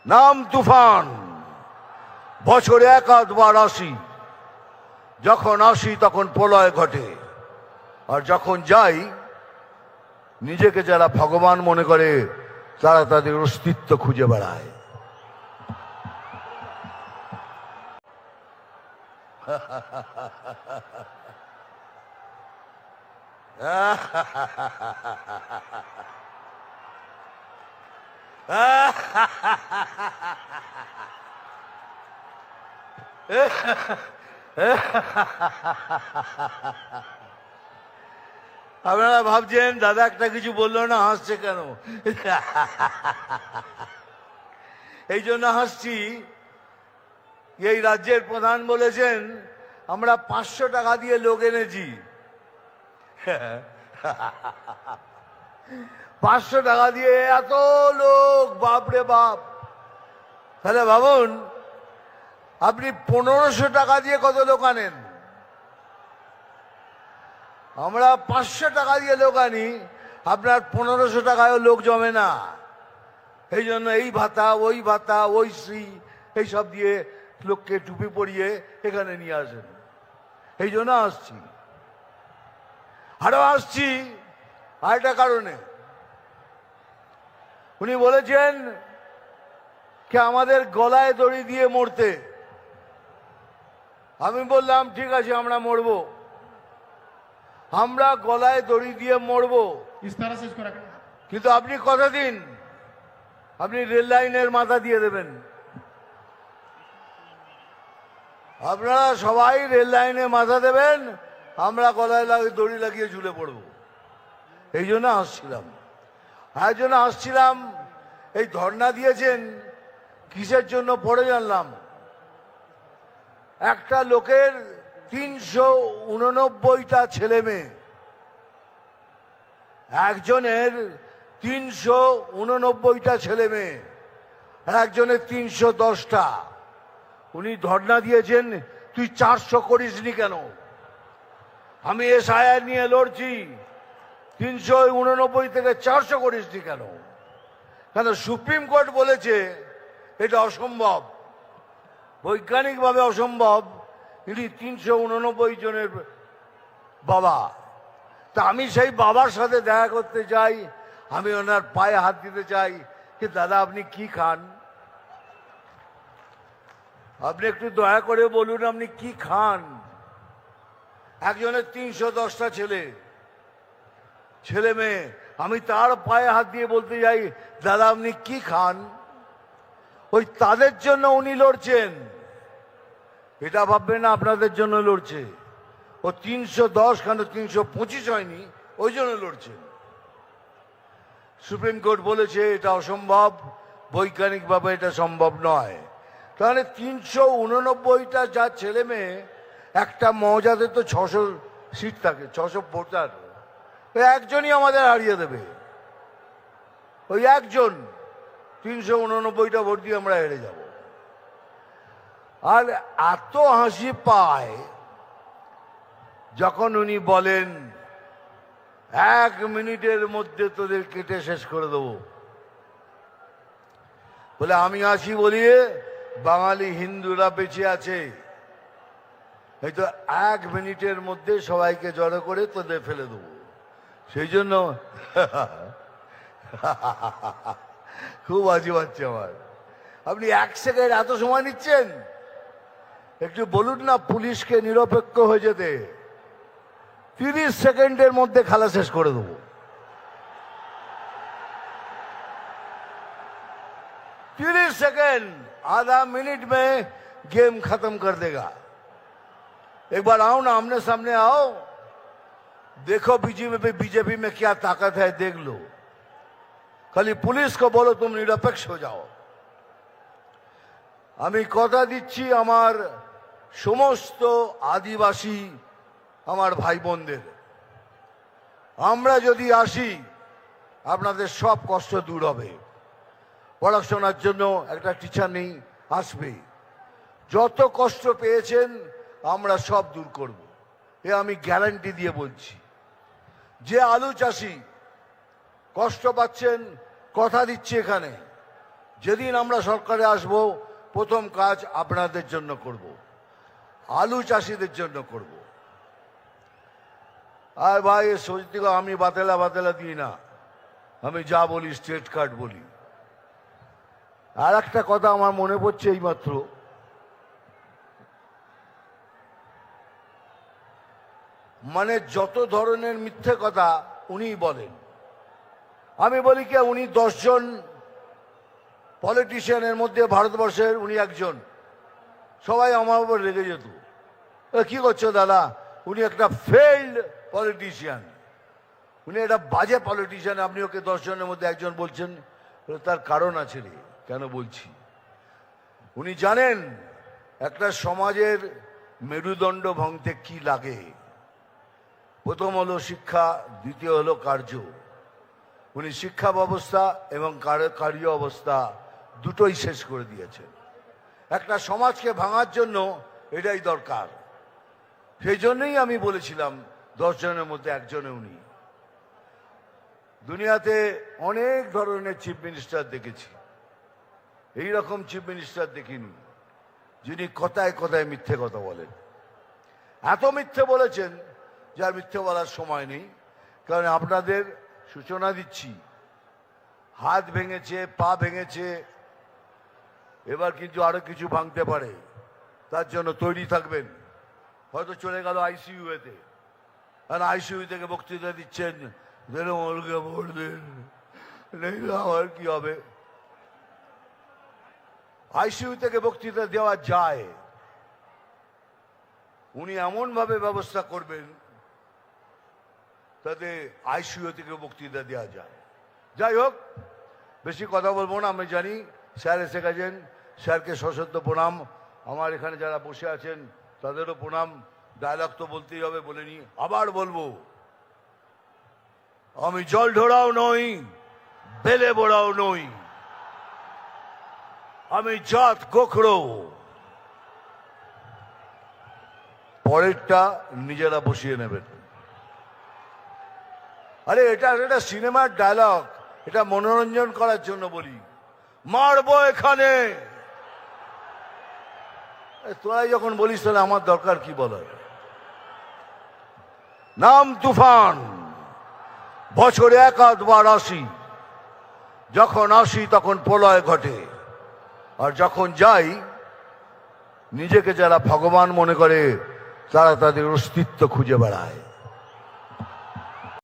নাম তুফান। বছরে এক আধবার আসি, যখন আসি তখন প্রলয় ঘটে, আর যখন যাই নিজেকে যারা ভগবান মনে করে তারা তাদের অস্তিত্ব খুঁজে বেড়ায়। আপনারা ভাবছেন দাদা একটা কিছু বললো না, হাসছে কেন? এই জন্য হাসছি, এই রাজ্যের প্রধান বলেছেন আমরা 500 টাকা দিয়ে লোক এনেছি। 500 টাকা দিয়ে এত লোক, বাপরে বাপ। তাহলে ভাবুন আপনি 1500 টাকা দিয়ে কত লোক আনেন। আমরা 500 টাকা দিয়ে লোক আনি, আপনার 1500 টাকায়ও লোক জমে না। এই জন্য এই ভাতা ওই শ্রী এইসব দিয়ে লোককে টুপি পরিয়ে এখানে নিয়ে আসেন। এই জন্য আসছি, আরো আসছি আরেকটা কারণে। উনি বলেছেন কি আমাদের গলায় দড়ি দিয়ে মরতে। আমি বললাম ঠিক আছে আমরা মরবো, আমরা গলায় দড়ি দিয়ে মরবো, কিন্তু আপনি কথা দিন আপনি রেল লাইনের মাথা দিয়ে দেবেন। আপনারা সবাই রেল লাইনে মাথা দেবেন, আমরা গলায় দড়ি লাগিয়ে ঝুলে পড়বো। এই জন্য আসছিলাম। আর জন্য আসছিলাম, এই ধর্ণা দিয়েছেন কিসের জন্য পড়ে জানলাম। একটা লোকের 389টা ছেলে মেয়ে, একজনের 389টা ছেলে মেয়ে, একজনের 310টা। উনি ধর্ণা দিয়েছেন তুই 400 করিসনি কেন? আমি এসআইআর নিয়ে লড়ছি, 389 থেকে 400 করিসনি কেন? কেন সুপ্রিম কোর্ট বলেছে এটা অসম্ভব, বৈজ্ঞানিকভাবে অসম্ভব। ইনি 389 জনের বাবা। তা আমি সেই বাবার সাথে দেখা করতে চাই, আমি ওনার পায়ে হাত দিতে চাই যে দাদা আপনি কি খান, আপনি একটু দয়া করে বলুন আপনি কি খান। একজনের 310টা ছেলে মেয়ে, আমি তার পায়ে হাত দিয়ে বলতে যাই দাদা আপনি কি খান। ওই তাদের জন্য উনি লড়ছেন, এটা ভাববেন না আপনাদের জন্য লড়ছে। ও 310 কেন 325 হয়নি, ওই জন্য লড়ছেন। সুপ্রিম কোর্ট বলেছে এটা অসম্ভব, বৈজ্ঞানিকভাবে এটা সম্ভব নয়। তাহলে 389টা যা ছেলে মেয়ে, একটা মৌজাতে তো 600 সিট থাকে, 600 ভোটার, ওই একজনই আমাদের হারিয়ে দেবে। ওই একজন 389টা ভোট দিয়ে আমরা হেরে যাব। আর এত হাসি পায় যখন উনি বলেন 1 মিনিটের মধ্যে তোদের কেটে শেষ করে দেবো। বলে আমি আসি বলিয়ে বাঙালি হিন্দুরা বেঁচে আছে, এই তো 1 মিনিটের মধ্যে সবাইকে জড়ো করে তোদের ফেলে দেবো। সেই জন্য খুব হাসি পাচ্ছে আমার। আপনি 1 সেকেন্ড এত সময় নিচ্ছেন, একটু বলুন না পুলিশকে নিরপেক্ষ হয়ে যেতে। 30 সেকেন্ডের মধ্যে খেলা শেষ করে দেবো। 30 सेकंड, आधा मिनट में गेम खत्म कर देगा। एक बार आओ ना, आमने सामने आओ, देखो बीजेपी में क्या ताकत है, देख लो। खाली पुलिस को बोलो तुम निरपेक्ष हो जाओ। আমি কথা দিচ্ছি আমার সমস্ত আদিবাসী আমার ভাই বোনদের, আমরা যদি আসি আপনাদের সব কষ্ট দূর হবে। পড়াশোনার জন্য একটা টিচার নেই, আসবে। যত কষ্ট পেয়েছেন আমরা সব দূর করব, এ আমি গ্যারান্টি দিয়ে বলছি। যে আলু চাষি কষ্ট পাচ্ছেন, কথা দিচ্ছি এখানে যেদিন আমরা সরকারে আসব প্রথম কাজ আপনাদের জন্য করব, আলু চাষিদের জন্য করব। আর ভাই সত্যি আমি বাতেলা বাতেলা দিই না, আমি যা বলি স্ট্রেট কাট বলি। আর একটা কথা আমার মনে পড়ছে এইমাত্র, মানে যত ধরনের মিথ্যে কথা উনিই বলেন। আমি বলি কি, উনি 10 জন পলিটিশিয়ানের মধ্যে ভারতবর্ষের উনি একজন। সবাই আমার উপর রেগে যেত, কি করছো দাদা, উনি একটা ফেইল্ড পলিটিশিয়ান, উনি একটা বাজে পলিটিশিয়ান, আপনি ওকে 10 জনের মধ্যে একজন বলছেন। তার কারণ আছে রে, কেন বলছি। উনি জানেন একটা সমাজের মেরুদণ্ড ভাঙতে কি লাগে। প্রথম হলো শিক্ষা, দ্বিতীয় হলো কার্য। উনি শিক্ষা ব্যবস্থা এবং কার্য অবস্থা দুটোই শেষ করে দিয়েছেন। একটা সমাজকে ভাঙার জন্য এটাই দরকার। সেই জন্যই আমি বলেছিলাম 10 জনের মধ্যে একজনে উনি। দুনিয়াতে অনেক ধরনের চিফ মিনিস্টার দেখেছি, এই রকম চিফ মিনিস্টার দেখিনি যিনি কথায় কথায় মিথ্যে কথা বলেন। এত মিথ্যে বলেছেন যার মিথ্যে বলার সময় নেই। কারণ আপনাদের সূচনা দিচ্ছি, হাত ভেঙেছে, পা ভেঙেছে, এবার কিন্তু আরো কিছু ভাঙতে পারে, তার জন্য তৈরি থাকবেন। হয়তো চলে গেল আইসিইউতে, আর আইসিইউ থেকে বক্তৃতা দিচ্ছেন, আমার কি হবে। আইসিইউ থেকে বক্তৃতা দেওয়া যায়, উনি এমন ভাবে ব্যবস্থা করবেন তাতে আইসিইউ থেকে বক্তৃতা দেওয়া যায়। যাই হোক, বেশি কথা বলবো না। আমি জানি স্যার এসে গেছেন, স্যারকে সশ্রদ্ধ প্রণাম। আমার এখানে যারা বসে আছেন তাদেরও প্রণাম। ডায়লগ তো বলতেই হবে, বলে নি, আবার বলবো। আমি জল ঢোড়াও নই, বেলে বোড়াও নই, আমি জাত গোখরো। পরেরটা নিজেরা বসিয়ে নেবেন। আরে এটা সিনেমার ডায়লগ, এটা মনোরঞ্জন করার জন্য বলি। মারবো এখানে, তোরাই যখন বলিস তাহলে আমার দরকার কি বলার। নাম তুফান, বছরে 1-8 বার আসি, যখন আসি তখন প্রলয় ঘটে, আর যখন যাই নিজেকে যারা ভগবান মনে করে তারা তাদের অস্তিত্ব খুঁজে বেড়ায়।